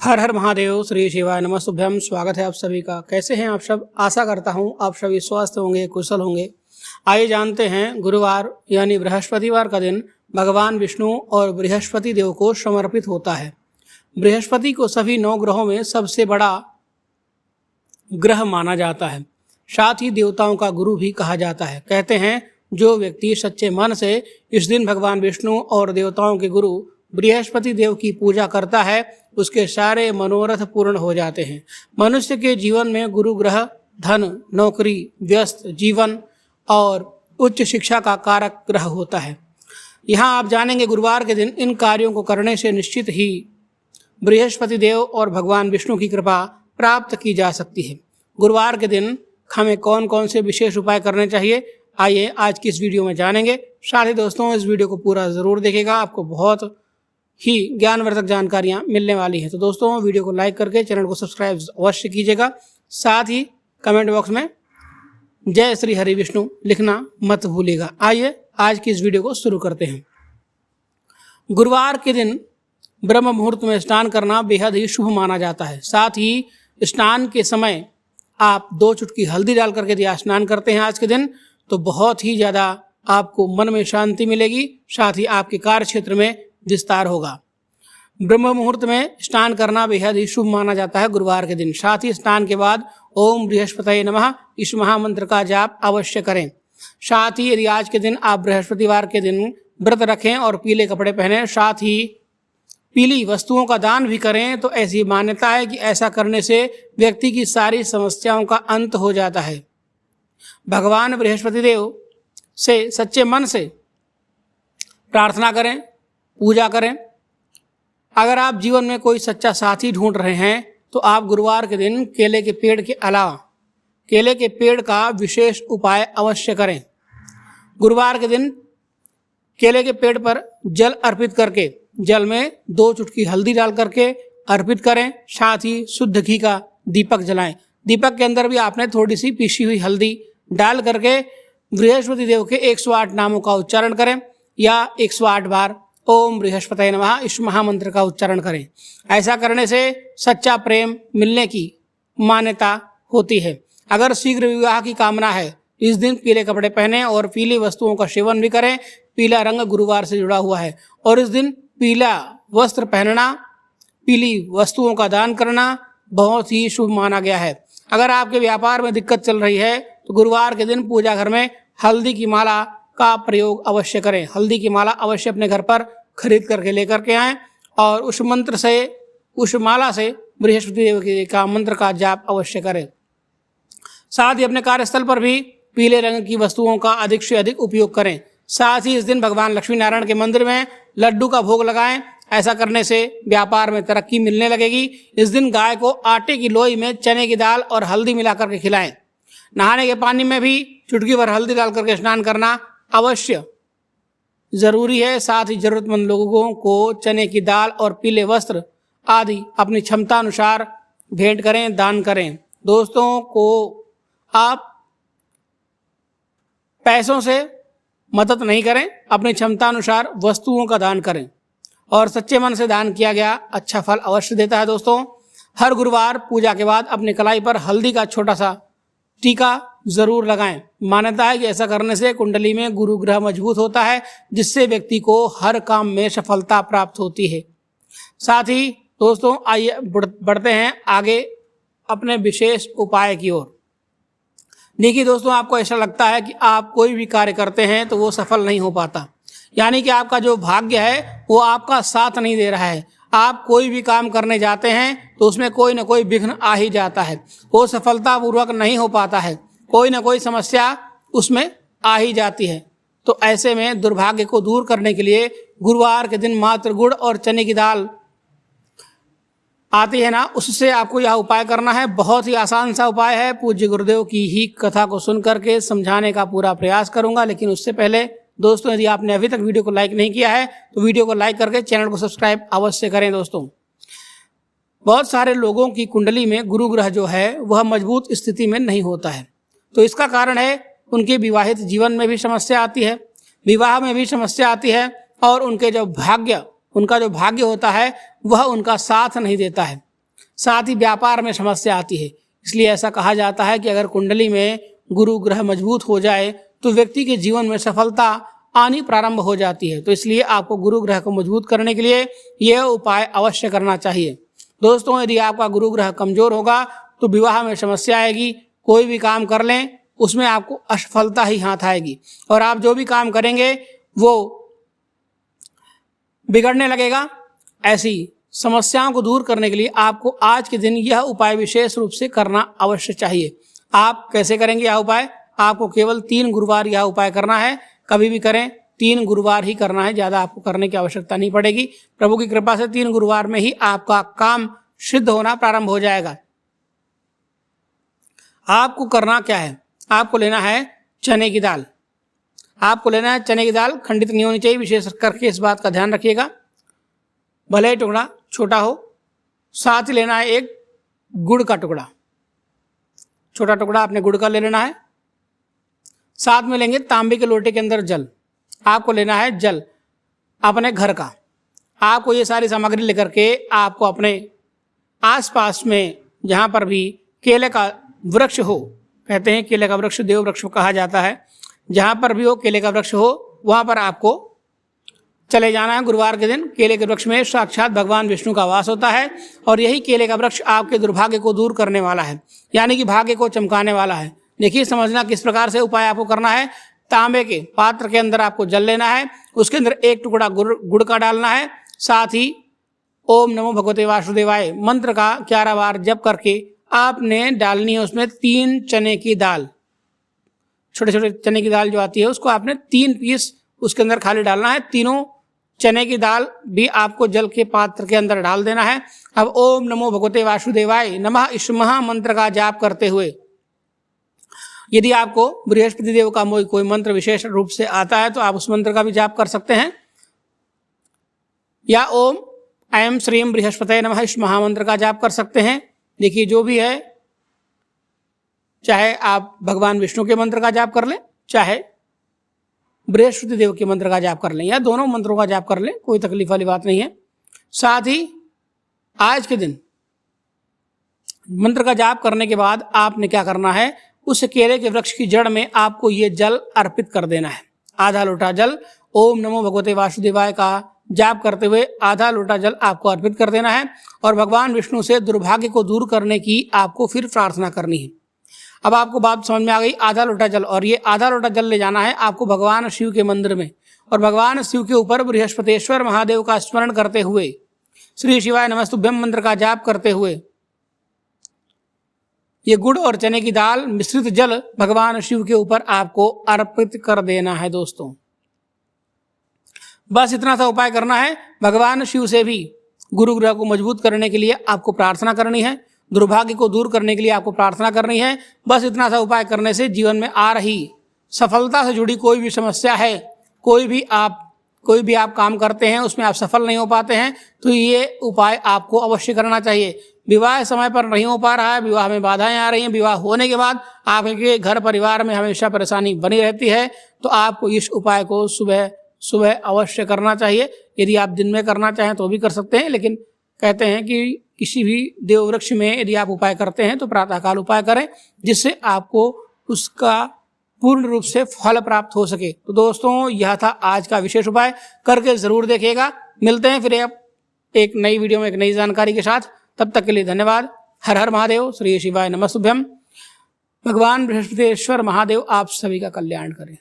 हर हर महादेव, श्री शिवाय नमस्तुभ्यम। स्वागत है आप सभी का। कैसे हैं आप सब? आशा करता हूं आप सभी स्वस्थ होंगे, कुशल होंगे। आइए जानते हैं, गुरुवार यानी बृहस्पतिवार का दिन भगवान विष्णु और बृहस्पति देव को समर्पित होता है। बृहस्पति को सभी 9 ग्रहों में सबसे बड़ा ग्रह माना जाता है, साथ ही देवताओं का गुरु भी कहा जाता है। कहते हैं जो व्यक्ति सच्चे मन से इस दिन भगवान विष्णु और देवताओं के गुरु बृहस्पति देव की पूजा करता है, उसके सारे मनोरथ पूर्ण हो जाते हैं। मनुष्य के जीवन में गुरु ग्रह धन, नौकरी, व्यस्त जीवन और उच्च शिक्षा का कारक ग्रह होता है। यहाँ आप जानेंगे गुरुवार के दिन इन कार्यों को करने से निश्चित ही बृहस्पति देव और भगवान विष्णु की कृपा प्राप्त की जा सकती है। गुरुवार के दिन हमें कौन कौन से विशेष उपाय करने चाहिए, आइए आज की इस वीडियो में जानेंगे। साथ ही दोस्तों, इस वीडियो को पूरा ज़रूर देखिएगा, आपको बहुत ही ज्ञानवर्धक जानकारियाँ मिलने वाली हैं। तो दोस्तों, वीडियो को लाइक करके चैनल को सब्सक्राइब अवश्य कीजिएगा। साथ ही कमेंट बॉक्स में जय श्री हरि विष्णु लिखना मत भूलिएगा। आइए आज की इस वीडियो को शुरू करते हैं। गुरुवार के दिन ब्रह्म मुहूर्त में स्नान करना बेहद ही शुभ माना जाता है। साथ ही स्नान के समय आप 2 चुटकी हल्दी डाल करके यदि स्नान करते हैं आज के दिन, तो बहुत ही ज़्यादा आपको मन में शांति मिलेगी। साथ ही आपके कार्य क्षेत्र में विस्तार होगा। ब्रह्म मुहूर्त में स्नान करना बेहद ही शुभ माना जाता है गुरुवार के दिन। साथ ही स्नान के बाद ओम बृहस्पतये नमः इस महामंत्र का जाप अवश्य करें। साथ ही यदि आज के दिन आप बृहस्पतिवार के दिन व्रत रखें और पीले कपड़े पहनें, साथ ही पीली वस्तुओं का दान भी करें, तो ऐसी मान्यता है कि ऐसा करने से व्यक्ति की सारी समस्याओं का अंत हो जाता है। भगवान बृहस्पति देव से सच्चे मन से प्रार्थना करें, पूजा करें। अगर आप जीवन में कोई सच्चा साथी ढूंढ रहे हैं, तो आप गुरुवार के दिन केले के पेड़ के अलावा केले के पेड़ का विशेष उपाय अवश्य करें। गुरुवार के दिन केले के पेड़ पर जल अर्पित करके जल में 2 चुटकी हल्दी डाल करके अर्पित करें। साथ ही शुद्ध घी का दीपक जलाएं। दीपक के अंदर भी आपने थोड़ी सी पीसी हुई हल्दी डाल करके बृहस्पति देव के 108 नामों का उच्चारण करें या 108 बार ओम बृहस्पतये नमः इस महामंत्र का उच्चारण करें। ऐसा करने से सच्चा प्रेम मिलने की मान्यता होती है। अगर शीघ्र विवाह की कामना है, इस दिन पीले कपड़े पहने और पीली वस्तुओं का सेवन भी करें। पीला रंग गुरुवार से जुड़ा हुआ है और इस दिन पीला वस्त्र पहनना, पीली वस्तुओं का दान करना बहुत ही शुभ माना गया है। अगर आपके व्यापार में दिक्कत चल रही है, तो गुरुवार के दिन पूजा घर में हल्दी की माला का प्रयोग अवश्य करें। हल्दी की माला अवश्य अपने घर पर खरीद करके लेकर के आएँ और उस माला से बृहस्पति देव का मंत्र का जाप अवश्य करें। साथ ही अपने कार्यस्थल पर भी पीले रंग की वस्तुओं का अधिक से अधिक उपयोग करें। साथ ही इस दिन भगवान लक्ष्मी नारायण के मंदिर में लड्डू का भोग लगाएं। ऐसा करने से व्यापार में तरक्की मिलने लगेगी। इस दिन गाय को आटे की लोई में चने की दाल और हल्दी मिला करके खिलाएं। नहाने के पानी में भी चुटकी भर हल्दी डाल करके स्नान करना अवश्य ज़रूरी है। साथ ही ज़रूरतमंद लोगों को चने की दाल और पीले वस्त्र आदि अपनी क्षमता अनुसार भेंट करें, दान करें। दोस्तों को आप पैसों से मदद नहीं करें, अपनी क्षमता अनुसार वस्तुओं का दान करें और सच्चे मन से दान किया गया अच्छा फल अवश्य देता है। दोस्तों, हर गुरुवार पूजा के बाद अपनी कलाई पर हल्दी का छोटा सा टीका जरूर लगाएं। मान्यता है कि ऐसा करने से कुंडली में गुरु ग्रह मजबूत होता है, जिससे व्यक्ति को हर काम में सफलता प्राप्त होती है। साथ ही दोस्तों, आइए बढ़ते हैं आगे अपने विशेष उपाय की ओर। देखिए दोस्तों, आपको ऐसा लगता है कि आप कोई भी कार्य करते हैं तो वो सफल नहीं हो पाता, यानी कि आपका जो भाग्य है वो आपका साथ नहीं दे रहा है। आप कोई भी काम करने जाते हैं तो उसमें कोई ना कोई विघ्न आ ही जाता है, वो सफलतापूर्वक नहीं हो पाता है, कोई ना कोई समस्या उसमें आ ही जाती है। तो ऐसे में दुर्भाग्य को दूर करने के लिए गुरुवार के दिन मात्र गुड़ और चने की दाल आती है ना, उससे आपको यह उपाय करना है। बहुत ही आसान सा उपाय है। पूज्य गुरुदेव की ही कथा को सुन करके समझाने का पूरा प्रयास करूंगा, लेकिन उससे पहले दोस्तों, यदि आपने अभी तक वीडियो को लाइक नहीं किया है तो वीडियो को लाइक करके चैनल को सब्सक्राइब अवश्य करें। दोस्तों, बहुत सारे लोगों की कुंडली में गुरु ग्रह जो है वह मजबूत स्थिति में नहीं होता है, तो इसका कारण है उनके विवाहित जीवन में भी समस्या आती है, विवाह में भी समस्या आती है और उनका जो भाग्य होता है वह उनका साथ नहीं देता है। साथ ही व्यापार में समस्या आती है। इसलिए ऐसा कहा जाता है कि अगर कुंडली में गुरु ग्रह मजबूत हो जाए तो व्यक्ति के जीवन में सफलता आनी प्रारंभ हो जाती है। तो इसलिए आपको गुरु ग्रह को मजबूत करने के लिए यह उपाय अवश्य करना चाहिए। दोस्तों, यदि आपका गुरु ग्रह कमजोर होगा तो विवाह में समस्या आएगी। कोई भी काम कर लें उसमें आपको असफलता ही हाथ आएगी और आप जो भी काम करेंगे वो बिगड़ने लगेगा। ऐसी समस्याओं को दूर करने के लिए आपको आज के दिन यह उपाय विशेष रूप से करना अवश्य चाहिए। आप कैसे करेंगे यह उपाय? आपको केवल 3 गुरुवार यह उपाय करना है। कभी भी करें, 3 गुरुवार ही करना है, ज़्यादा आपको करने की आवश्यकता नहीं पड़ेगी। प्रभु की कृपा से 3 गुरुवार में ही आपका काम सिद्ध होना प्रारंभ हो जाएगा। आपको करना क्या है? आपको लेना है चने की दाल। आपको लेना है चने की दाल, खंडित नहीं होनी चाहिए, विशेष करके इस बात का ध्यान रखिएगा। भले ही टुकड़ा छोटा हो। साथ ही लेना है एक गुड़ का टुकड़ा, छोटा टुकड़ा आपने गुड़ का ले लेना है। साथ में लेंगे तांबे के लोटे के अंदर जल। आपको लेना है जल अपने घर का। आपको ये सारी सामग्री लेकर के आपको अपने आसपास में जहाँ पर भी केले का वृक्ष हो, कहते हैं केले का वृक्ष देव वृक्ष कहा जाता है, जहाँ पर भी हो केले का वृक्ष हो वहाँ पर आपको चले जाना है गुरुवार के दिन। केले के वृक्ष में साक्षात भगवान विष्णु का वास होता है और यही केले का वृक्ष आपके दुर्भाग्य को दूर करने वाला है, यानी कि भाग्य को चमकाने वाला है। देखिए, समझना किस प्रकार से उपाय आपको करना है। तांबे के पात्र के अंदर आपको जल लेना है, उसके अंदर एक टुकड़ा गुड़ का डालना है। साथ ही ओम नमो भगवते वासुदेवाय मंत्र का 11 बार जप करके आपने डालनी है उसमें 3 चने की दाल। छोटे छोटे चने की दाल जो आती है उसको आपने 3 पीस उसके अंदर खाली डालना है। तीनों चने की दाल भी आपको जल के पात्र के अंदर डाल देना है। अब ओम नमो भगवते वासुदेवाय नमः इस महामंत्र का जाप करते हुए, यदि आपको बृहस्पति देव का कोई मंत्र विशेष रूप से आता है तो आप उस मंत्र का भी जाप कर सकते हैं, या ओम ऐं श्रीं बृहस्पतये नमः इस महामंत्र का जाप कर सकते हैं। देखिए, जो भी है, चाहे आप भगवान विष्णु के मंत्र का जाप कर लें, चाहे बृहस्पति देव के मंत्र का जाप कर लें, या दोनों मंत्रों का जाप कर लें, कोई तकलीफ वाली बात नहीं है। साथ ही आज के दिन मंत्र का जाप करने के बाद आपने क्या करना है, उस केले के वृक्ष की जड़ में आपको ये जल अर्पित कर देना है। आधा लोटा जल ओम नमो भगवते वासुदेवाय का जाप करते हुए आधा लोटा जल आपको अर्पित कर देना है और भगवान विष्णु से दुर्भाग्य को दूर करने की आपको फिर प्रार्थना करनी है। अब आपको बात समझ में आ गई। आधा लोटा जल, और ये आधा लोटा जल ले जाना है आपको भगवान शिव के मंदिर में और भगवान शिव के ऊपर बृहस्पतेश्वर महादेव का स्मरण करते हुए, श्री शिवाय नमस्तुभ्यम मंत्र का जाप करते हुए ये गुड़ और चने की दाल मिश्रित जल भगवान शिव के ऊपर आपको अर्पित कर देना है। दोस्तों, बस इतना सा उपाय करना है। भगवान शिव से भी गुरु ग्रह को मजबूत करने के लिए आपको प्रार्थना करनी है, दुर्भाग्य को दूर करने के लिए आपको प्रार्थना करनी है। बस इतना सा उपाय करने से जीवन में आ रही सफलता से जुड़ी कोई भी समस्या है, कोई भी आप काम करते हैं उसमें आप सफल नहीं हो पाते हैं, तो ये उपाय आपको अवश्य करना चाहिए। विवाह समय पर नहीं हो पा रहा है, विवाह में बाधाएं आ रही हैं, विवाह होने के बाद आपके घर परिवार में हमेशा परेशानी बनी रहती है, तो आपको इस उपाय को सुबह सुबह अवश्य करना चाहिए। यदि आप दिन में करना चाहें तो भी कर सकते हैं, लेकिन कहते हैं कि किसी भी देव वृक्ष में यदि आप उपाय करते हैं तो प्रातःकाल उपाय करें, जिससे आपको उसका पूर्ण रूप से फल प्राप्त हो सके। तो दोस्तों, यह था आज का विशेष उपाय, करके जरूर देखिएगा। मिलते हैं फिर एक नई वीडियो में एक नई जानकारी के साथ। तब तक के लिए धन्यवाद। हर हर महादेव। श्री शिवाय नमस्तुभ्यम। भगवान बृहस्पतिश्वर महादेव आप सभी का कल्याण करें।